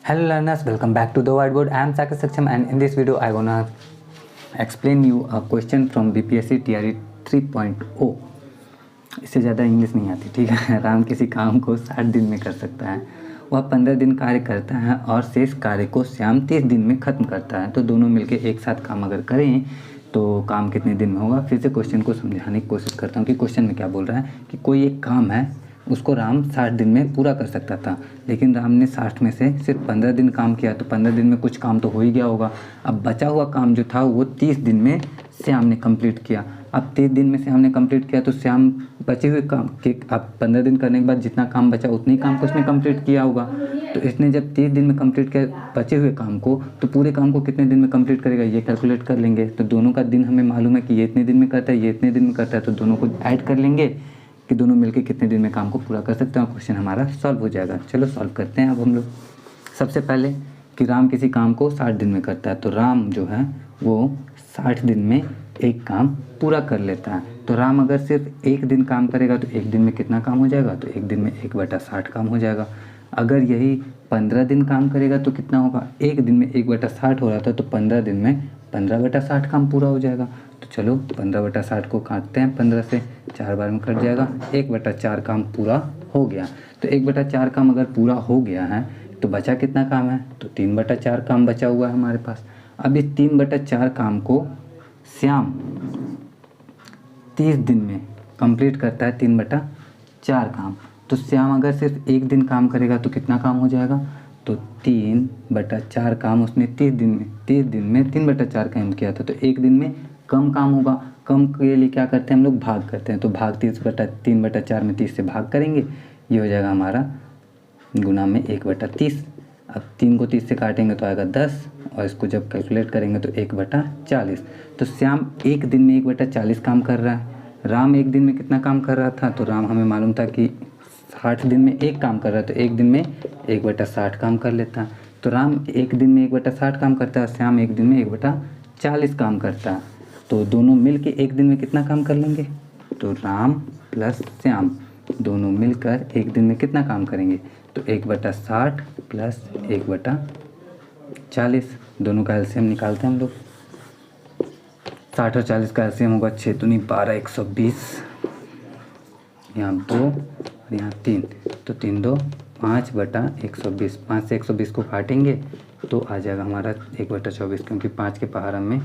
Hello learners, welcome back to the whiteboard. I am Saket Saksham and in this video I gonna explain you a question from BPSC TRE 3.0. इससे ज़्यादा English नहीं आती, ठीक है। राम किसी काम को 60 दिन में कर सकता है, वह 15 दिन कार्य करता है और शेष कार्य को श्याम 30 दिन में ख़त्म करता है। तो दोनों मिलके एक साथ काम अगर करें तो काम कितने दिन में होगा। फिर से क्वेश्चन को समझाने की कोशिश करता हूँ कि क्वेश्चन में क्या बोल रहा है कि कोई एक काम है उसको राम 60 दिन में पूरा कर सकता था, लेकिन राम ने 60 में से सिर्फ 15 दिन काम किया, तो 15 दिन में कुछ काम तो हो ही गया होगा। अब बचा हुआ काम जो था वो 30 दिन में श्याम ने कंप्लीट किया। अब 30 दिन में श्याम ने कंप्लीट किया तो श्याम बचे हुए काम के अब 15 दिन करने के बाद जितना काम बचा उतनी काम को उसने कंप्लीट किया होगा। तो इसने जब 30 दिन में कंप्लीट किया बचे हुए काम को, तो पूरे काम को कितने दिन में कंप्लीट करेगा ये कैलकुलेट कर लेंगे। तो दोनों का दिन हमें मालूम है कि ये इतने दिन में करता है, ये इतने दिन में करता है, तो दोनों को ऐड कर लेंगे कि दोनों मिलके कितने दिन में काम को पूरा कर सकते हैं। क्वेश्चन हमारा सॉल्व हो जाएगा। चलो सॉल्व करते हैं अब हम लोग। सबसे पहले कि राम किसी काम को 60 दिन में करता है, तो राम जो है वो 60 दिन में एक काम पूरा कर लेता है। तो राम अगर सिर्फ एक दिन काम करेगा तो एक दिन में कितना काम हो जाएगा, तो एक दिन में 1/60 काम हो जाएगा। अगर यही 15 दिन काम करेगा तो कितना होगा, एक दिन में 1/60 हो रहा था तो 15 दिन में 15/60 काम पूरा हो जाएगा। तो चलो 15/60 को काटते हैं, 15 से 4 बार में कट जाएगा, 1/4 काम पूरा हो गया। तो 1/4 काम अगर पूरा हो गया है तो बचा कितना काम है, तो 3/4 काम बचा हुआ है हमारे पास। अब इस 3/4 काम को श्याम 30 दिन में कंप्लीट करता है, 3/4 काम। तो श्याम अगर सिर्फ एक दिन काम करेगा तो कितना काम हो जाएगा, तो 3/4 काम उसने 30 दिन में 3/4 काम किया था, तो एक दिन में कम काम होगा। कम के लिए क्या करते हैं हम लोग, भाग करते हैं। तो भाग 3/4 में 30 से भाग करेंगे, ये हो जाएगा हमारा गुना में 1/30। अब 3 को 30 से काटेंगे तो आएगा 10 और इसको जब कैलकुलेट करेंगे तो 1/40। तो श्याम एक दिन में 1/40 काम कर रहा है। राम एक दिन में कितना काम कर रहा था, तो राम हमें मालूम था कि 60 दिन में एक काम कर रहा है, तो एक दिन में 1/60 काम कर लेता है। तो राम एक दिन में 1/60 काम करता है, श्याम एक दिन में 1/40 काम करता है। तो दोनों मिल के एक दिन में कितना काम कर लेंगे, तो राम प्लस श्याम दोनों मिलकर एक दिन में कितना काम करेंगे, तो 1/60 प्लस 1/40। दोनों का एलसीएम निकालते हैं हम लोग। 60 और 40 का एलसीएम होगा 6 दूनी 12, 120, यहाँ 2 और यहाँ 3, तो 3 2 5/120। 5 से 120 को काटेंगे तो आ जाएगा हमारा 1/24, क्योंकि 5 के पहाड़ा में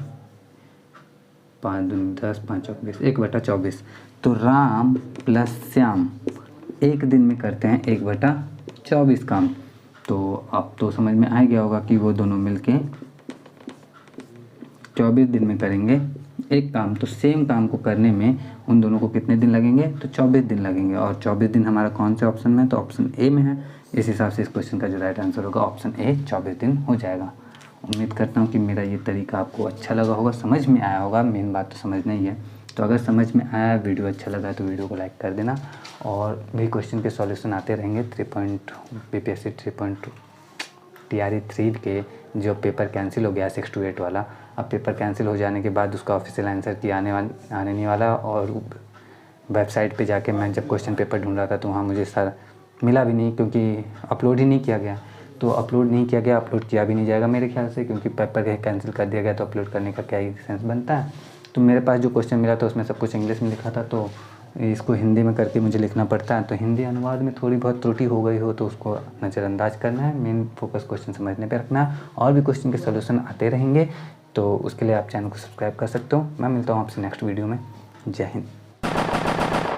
5 दूनी 10, 5 चौक 20, 1/24। तो राम प्लस श्याम एक दिन में करते हैं 1/24 काम। तो अब तो समझ में आ गया होगा कि वो दोनों मिलके 24 दिन में करेंगे एक काम। तो सेम काम को करने में उन दोनों को कितने दिन लगेंगे, तो 24 दिन लगेंगे। और 24 दिन हमारा कौन से ऑप्शन में है, तो ऑप्शन ए में है। इस हिसाब से इस क्वेश्चन का जो राइट आंसर होगा ऑप्शन ए 24 दिन हो जाएगा। उम्मीद करता हूँ कि मेरा ये तरीका आपको अच्छा लगा होगा, समझ में आया होगा। मेन बात तो समझना ही है। तो अगर समझ में आया, वीडियो अच्छा लगा तो वीडियो को लाइक कर देना। और भी क्वेश्चन के सॉल्यूशन आते रहेंगे। BPSC 3.2 TRE 3 के जो पेपर कैंसिल हो गया 6 to 8 वाला, अब पेपर कैंसिल हो जाने के बाद उसका ऑफिशियल आंसर की आने नहीं वाला। और वेबसाइट पे जाके मैं जब क्वेश्चन पेपर ढूंढ रहा था तो वहाँ मुझे सर मिला भी नहीं, क्योंकि अपलोड ही नहीं किया गया। तो अपलोड नहीं किया गया, अपलोड किया भी नहीं जाएगा मेरे ख्याल से, क्योंकि पेपर कैंसिल कर दिया गया तो अपलोड करने का क्या ही सेंस बनता है। तो मेरे पास जो क्वेश्चन मिला था उसमें सब कुछ इंग्लिश में लिखा था, तो इसको हिंदी में करके मुझे लिखना पड़ता है। तो हिंदी अनुवाद में थोड़ी बहुत त्रुटि हो गई हो तो उसको नज़रअंदाज करना है। मेन फोकस क्वेश्चन समझने पे रखना है। और भी क्वेश्चन के सॉल्यूशन आते रहेंगे, तो उसके लिए आप चैनल को सब्सक्राइब कर सकते हो। मैं मिलता हूँ आपसे नेक्स्ट वीडियो में। जय हिंद।